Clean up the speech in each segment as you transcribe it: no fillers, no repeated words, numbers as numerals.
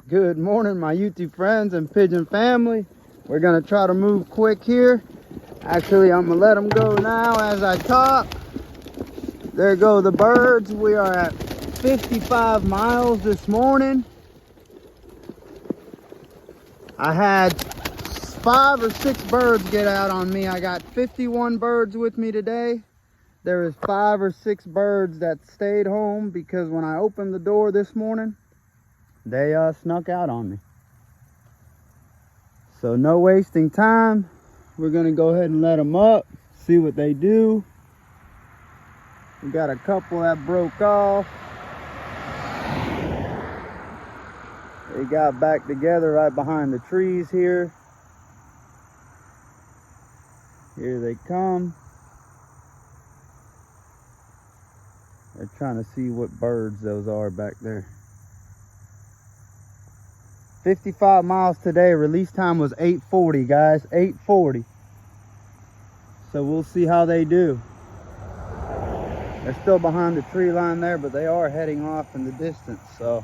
Good morning, my YouTube friends and pigeon family. We're gonna try to move quick here. Actually, I'm gonna let them go now as I talk. There go the birds. We are at 55 miles this morning. I had 5 or 6 birds get out on me. I got 51 birds with me today. There was 5 or 6 birds that stayed home because when I opened the door this morning, they snuck out on me. So no wasting time. We're gonna go ahead and let them up, see what they do. We got a couple that broke off. They got back together right behind the trees here. Here they come. They're trying to see what birds those are back there. 55 miles today. Release time was 8:40, guys. 8:40. So we'll see how they do. They're still behind the tree line there, but they are heading off in the distance. So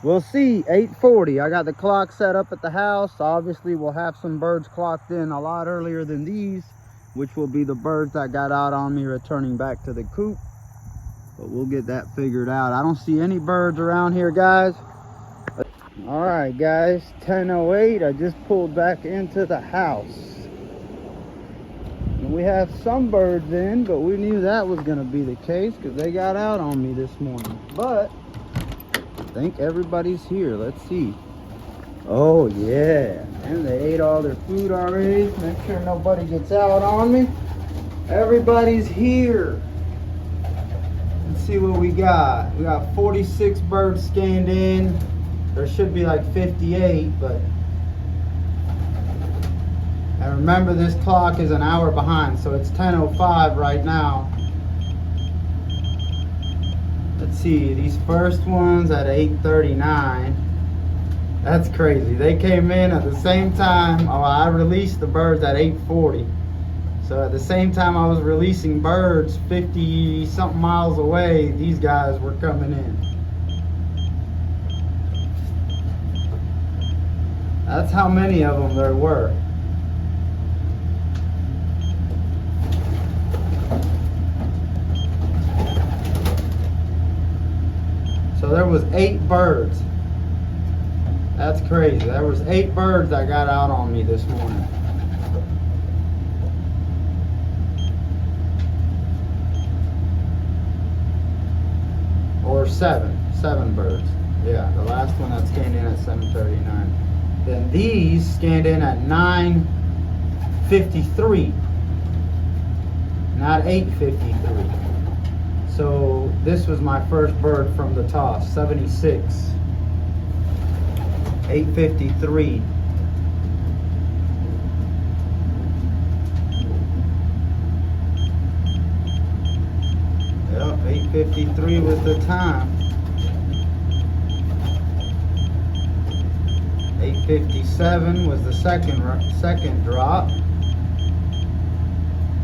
we'll see. 8:40. I got the clock set up at the house. Obviously, we'll have some birds clocked in a lot earlier than these, which will be the birds that got out on me returning back to the coop. But we'll get that figured out. I don't see any birds around here, guys. All right, guys, 10:08. I just pulled back into the house. And we have some birds in, but we knew that was going to be the case because they got out on me this morning. But I think everybody's here. Let's see. Oh, yeah. And they ate all their food already. Make sure nobody gets out on me. Everybody's here. Let's see what we got. We got 46 birds scanned in. There should be like 58, but and remember, this clock is an hour behind, so it's 10:05 right now. Let's see, these first ones at 8:39. That's crazy. They came in at the same time. Oh, I released the birds at 8:40. So at the same time I was releasing birds 50 something miles away, these guys were coming in. That's how many of them there were. So there was 8 birds. That's crazy. There was 8 birds that got out on me this morning. Or 7 birds. Yeah, the last one that scanned in at 7:39. Then these scanned in at 9:53, not 8:53. So this was my first bird from the toss, 76. 8:53. Yep, 8:53 was the time. 8:57 was the second drop.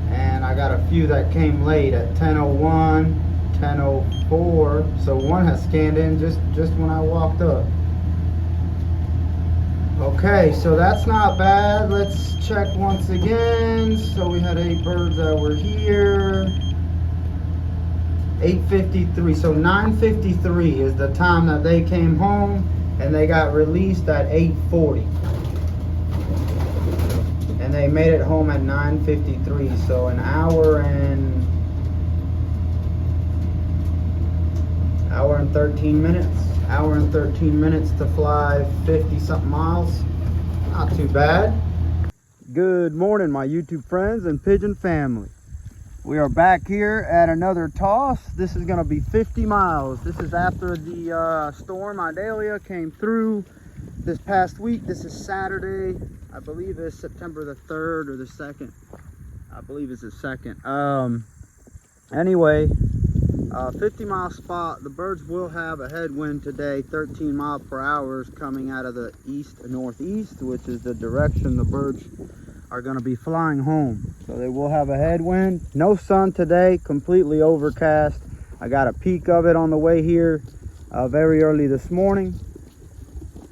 And I got a few that came late at 10:01, 10:04. So one has scanned in just when I walked up. Okay, so that's not bad. Let's check once again. So we had 8 birds that were here. 8:53. So 9:53 is the time that they came home, and they got released at 8:40. And they made it home at 9:53. So an hour and 13 minutes. Hour and 13 minutes to fly 50 something miles. Not too bad. Good morning, my YouTube friends and pigeon family. We are back here at another toss. This is going to be 50 miles. This is after the storm Idalia came through this past week. This is Saturday. I believe it's September the 3rd or the 2nd. I believe it's the 2nd. Anyway, 50-mile spot. The birds will have a headwind today. 13 mile per hour is coming out of the east and northeast, which is the direction the birds are going to be flying home. So they will have a headwind. No sun today, completely overcast. I got a peek of it on the way here. very early this morning,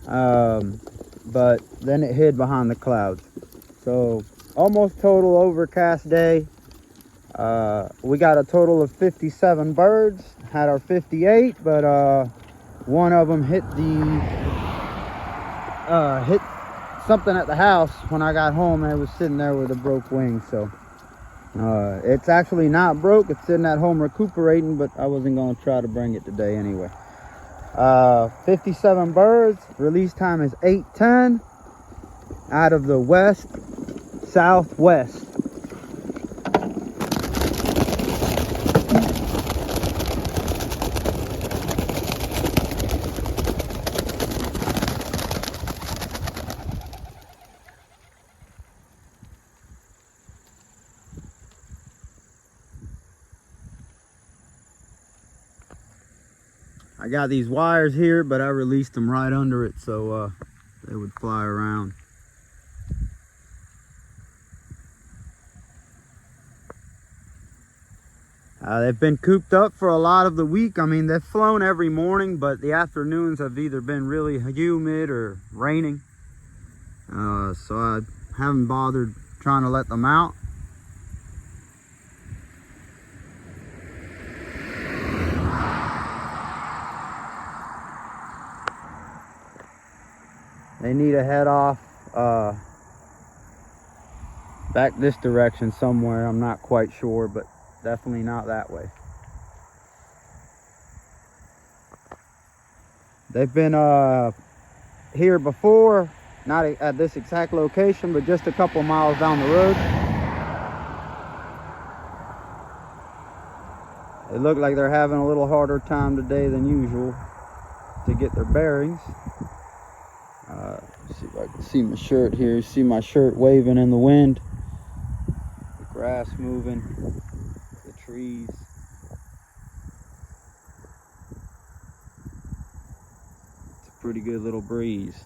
but then it hid behind the clouds. So almost total overcast day. We got a total of 57 birds. Had our 58, but one of them hit something at the house when I got home. And it was sitting there with a broke wing. So it's actually not broke. It's sitting at home recuperating, but I wasn't going to try to bring it today anyway. 57 birds. Release time is 8:10 out of the west southwest. I got these wires here, but I released them right under it so they would fly around. They've been cooped up for a lot of the week. I mean, they've flown every morning, but the afternoons have either been really humid or raining. So I haven't bothered trying to let them out. They need to head off back this direction somewhere. I'm not quite sure, but definitely not that way. They've been here before, not at this exact location, but just a couple miles down the road. They look like they're having a little harder time today than usual to get their bearings. See if I can see my shirt here. See my shirt waving in the wind. The grass moving. The trees. It's a pretty good little breeze.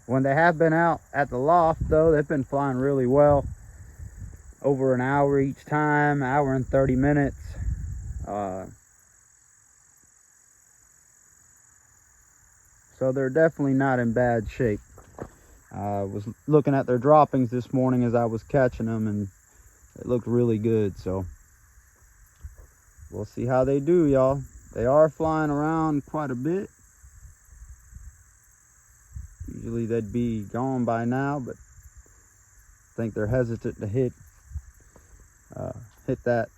When they have been out at the loft, though, they've been flying really well. Over an hour each time, hour and 30 minutes. So they're definitely not in bad shape. I was looking at their droppings this morning as I was catching them, and it looked really good. So we'll see how they do, y'all. They are flying around quite a bit. Usually they'd be gone by now, but I think they're hesitant to hit that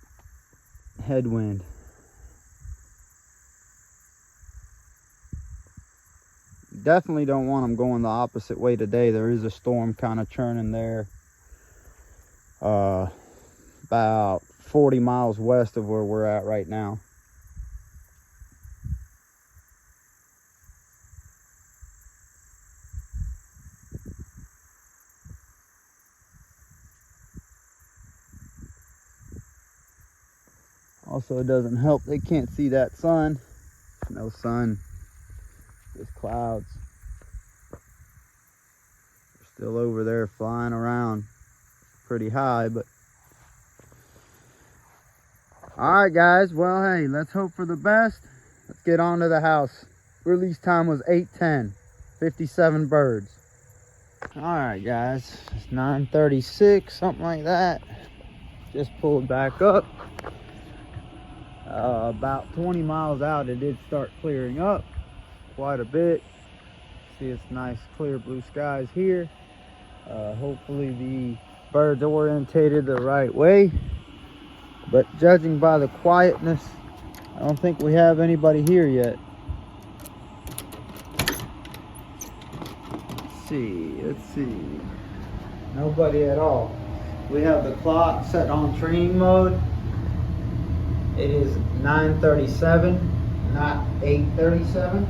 headwind. Definitely don't want them going the opposite way today. There is a storm kind of churning there, about 40 miles west of where we're at right now. Also, it doesn't help they can't see that sun. No sun, just clouds. They're still over there flying around pretty high, but all right, guys. Well, hey, let's hope for the best. Let's get on to the house. Release time was 8:10. 57 birds. All right, guys. It's 9:36, something like that. Just pulled back up. About 20 miles out, it did start clearing up quite a bit. See, it's nice clear blue skies here. Hopefully the birds orientated the right way, but judging by the quietness, I don't think we have anybody here yet. Let's see, nobody at all. We have the clock set on training mode. It is 9:37, not 8:37.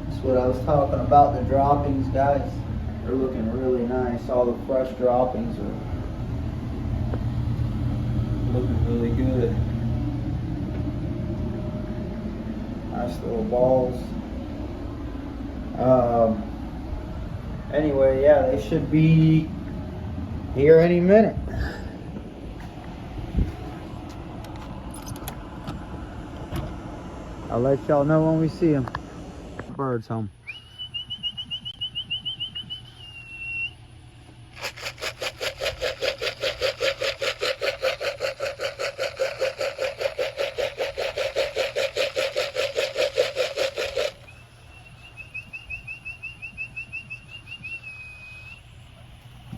That's what I was talking about, the droppings, guys. They're looking really nice. All the fresh droppings are looking really good. Nice little balls. Anyway, yeah, they should be here any minute. I'll let y'all know when we see them. Birds home.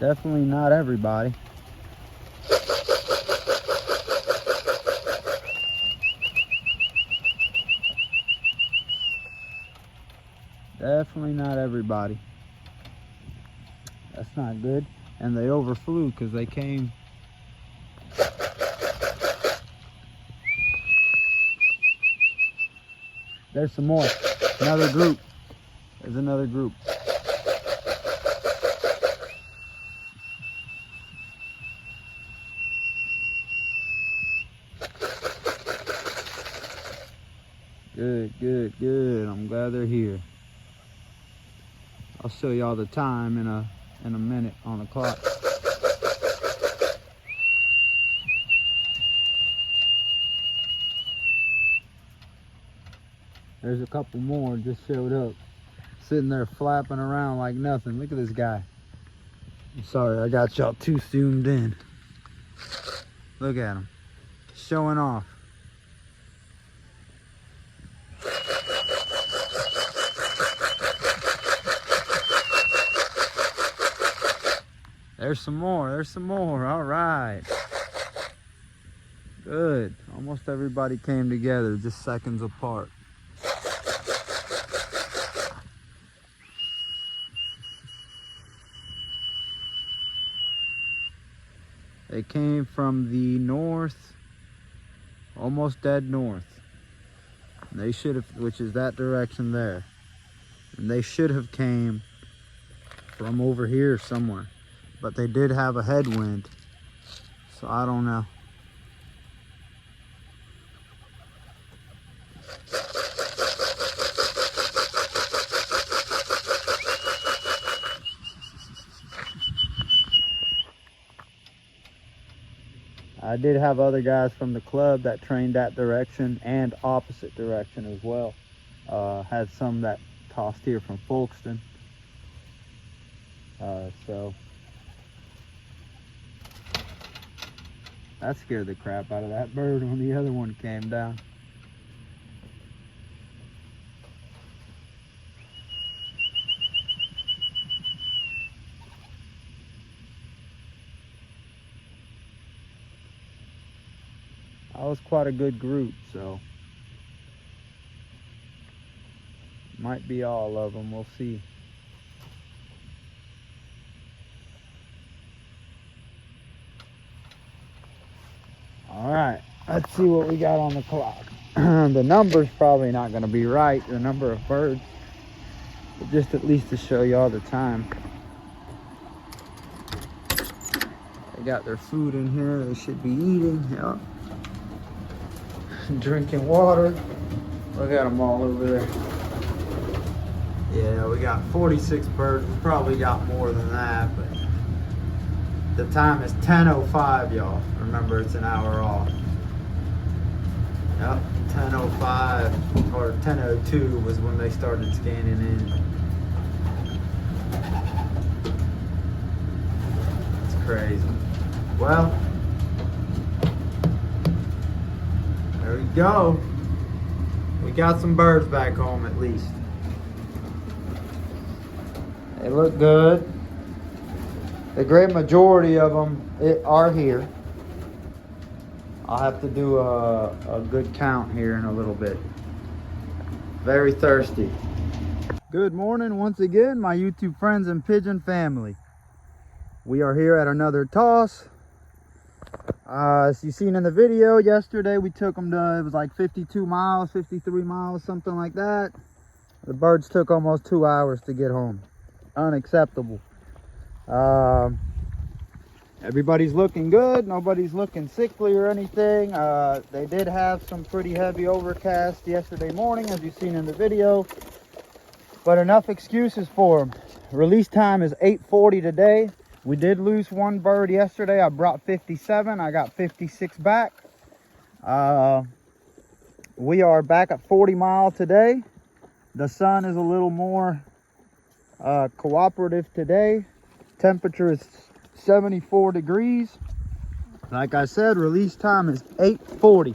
Definitely not everybody. Definitely not everybody. That's not good. And they overflew because they came. There's some more. Another group. There's another group. Good, good, good. I'm glad they're here. I'll show y'all the time in a minute on the clock. There's a couple more just showed up, sitting there flapping around like nothing. Look at this guy. I'm sorry, I got y'all too zoomed in. Look at him, showing off. There's some more, there's some more. All right. Good. Almost everybody came together, just seconds apart. They came from the north, almost dead north. And they should have, which is that direction there. And they should have came from over here somewhere. But they did have a headwind, so I don't know. I did have other guys from the club that trained that direction and opposite direction as well. Had some that tossed here from Folkston. So that scared the crap out of that bird when the other one came down. That was quite a good group, so might be all of them, we'll see. All right, let's see what we got on the clock. The number's probably not going to be right, the number of birds, but just at least to show y'all the time. They got their food in here, they should be eating. Yeah. Drinking water. Look at them all over there. Yeah, we got 46 birds. We probably got more than that, but the time is 10:05, y'all. Remember, it's an hour off. Yep, 10:05 or 10:02 was when they started scanning in. It's crazy. Well, there we go. We got some birds back home at least. They look good. The great majority of them are here. I'll have to do a good count here in a little bit. Very thirsty. Good morning once again, my YouTube friends and pigeon family. We are here at another toss. As you seen in the video yesterday, we took them to, it was like 52 miles, 53 miles, something like that. The birds took almost 2 hours to get home. Unacceptable. Everybody's looking good. Nobody's looking sickly or anything. They did have some pretty heavy overcast yesterday morning, as you've seen in the video, but enough excuses for them. Release time is 8:40 today. We did lose one bird yesterday. I brought 57. I got 56 back. We are back at 40 Mile today. The sun is a little more cooperative today. Temperature is 74 degrees. Like I said, release time is 8:40.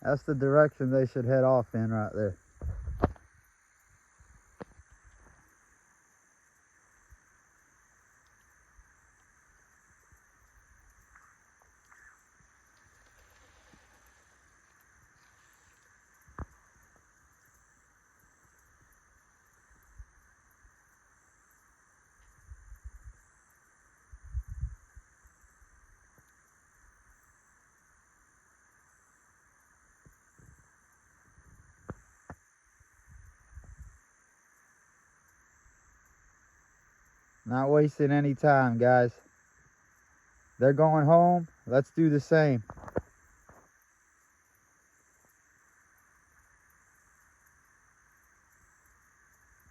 That's the direction they should head off in right there. Not wasting any time, guys. They're going home. Let's do the same.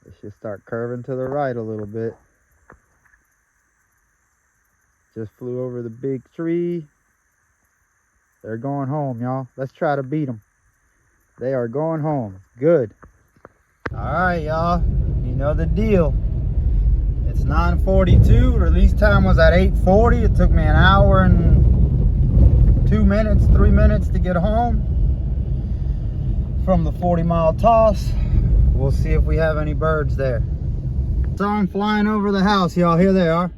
They should start curving to the right a little bit. Just flew over the big tree. They're going home, y'all. Let's try to beat them. They are going home. Good. All right, y'all. You know the deal. It's 9:42. Release time was at 8:40. It took me an hour and 2 minutes, 3 minutes to get home from the 40 Mile toss. We'll see if we have any birds there. Saw them flying over the house, y'all. Here they are.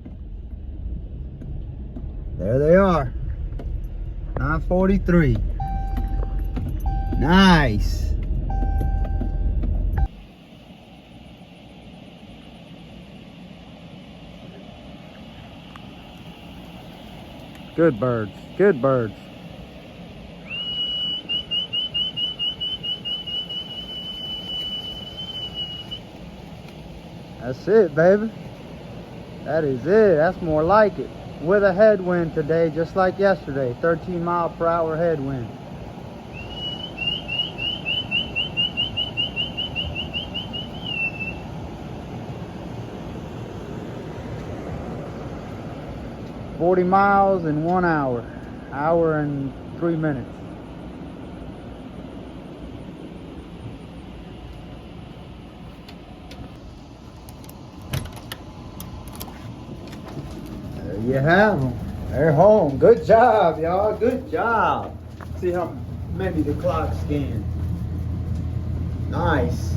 There they are. 9:43. Nice. Good birds. Good birds. That's it, baby. That is it. That's more like it. With a headwind today, just like yesterday. 13 mile per hour headwind. $40 miles in 1 hour. Hour and 3 minutes. There you have them. They're home. Good job, y'all. Good job. See how maybe the clock scanned. Nice.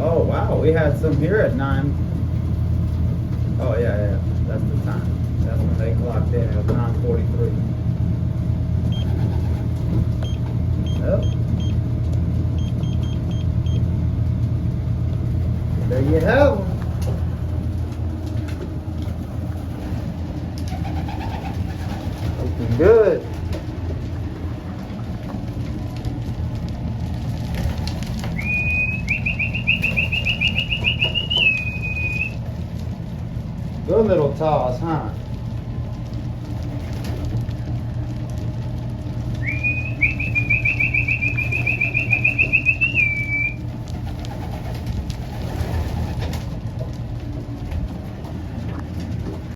Oh wow, we had some here at 9. Oh yeah, that's the time. That's when they clocked in. It was 9:43. Yep. There you have them. Looking good. Good little toss, huh?